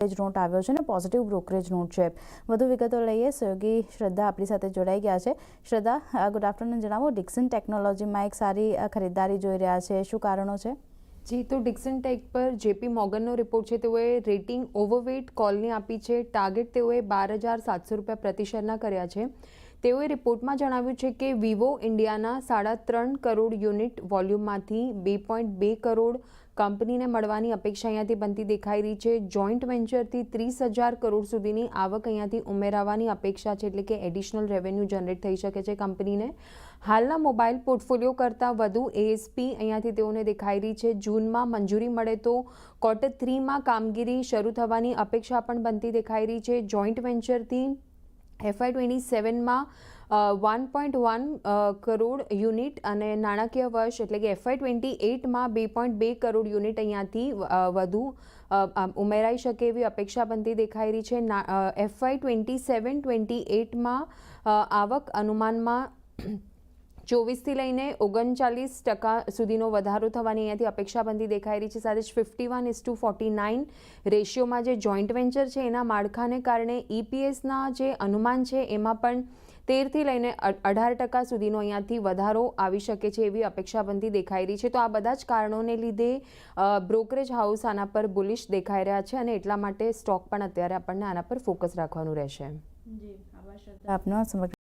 Not આવ્યો છે ને પોઝિટિવ બ્રોકરેજ નોટ છે। વધુ વિગતો લઈએ, સહયોગી શ્રદ્ધા આપણી સાથે જોડાઈ ગયા છે। શ્રદ્ધા, ગુડ આફ્ટરનૂન। જણાવો, ડિક્સન ટેકનોલોજીમાં એક સારી ખરીદારી જોઈ રહ્યા છે, શું કારણો છે? જી, તો ડિક્સન ટેક પર જેપી મોર્ગનનો રિપોર્ટ છે, તેઓએ રેટિંગ ઓવરવેટ કોલની આપી છે। ટાર્ગેટ તેઓએ 12,700 રૂપિયા પ્રતિ શેરના કર્યા છે। તેઓએ રિપોર્ટમાં જણાવ્યું છે કે વિવો ઇન્ડિયાના 3.5 કરોડ યુનિટ વોલ્યુમમાંથી 2.2 કરોડ કંપનીને મળવાની અપેક્ષા અહીંયાથી બનતી દેખાઈ રહી છે। જોઈન્ટ વેન્ચરથી 30,000 કરોડ સુધીની આવક અહીંયાથી ઉમેરાવાની અપેક્ષા છે, એટલે કે એડિશનલ રેવન્યુ જનરેટ થઈ શકે છે કંપનીને। હાલના મોબાઈલ પોર્ટફોલિયો કરતાં વધુ એએસપી અહીંયાથી તેઓને દેખાઈ રહી છે। જૂનમાં મંજૂરી મળે તો Q3માં કામગીરી શરૂ થવાની અપેક્ષા પણ બનતી દેખાઈ રહી છે। જોઈન્ટ વેન્ચરથી FY27માં 1.1 કરોડ યુનિટ અને નાણાકીય વર્ષ એટલે કે FY28માં 2.2 કરોડ યુનિટ અહીંયાથી વધુ ઉમેરાઈ શકે એવી અપેક્ષા બનતી દેખાઈ રહી છે। FY27-28માં આવક અનુમાનમાં 24થી લઈને 39% સુધીનો વધારો થવાની અહીંયાથી અપેક્ષા બનતી દેખાઈ રહી છે। સાથે જ 51:49 રેશિયોમાં જે જોઈન્ટ વેન્ચર છે એના માળખાને કારણે EPSના જે અનુમાન છે એમાં પણ 13થી લઈને 18% સુધીનો અહીંયાથી વધારો આવી શકે છે એવી અપેક્ષા બનતી દેખાઈ રહી છે। તો આ બધા જ કારણોને લીધે બ્રોકરેજ હાઉસ આના પર બુલિશ દેખાઈ રહ્યા છે અને એટલા માટે સ્ટોક પણ અત્યારે આપણને આના પર ફોકસ રાખવાનું રહેશે। જી, આભાર શ્રદ્ધા આપનો સમગ્ર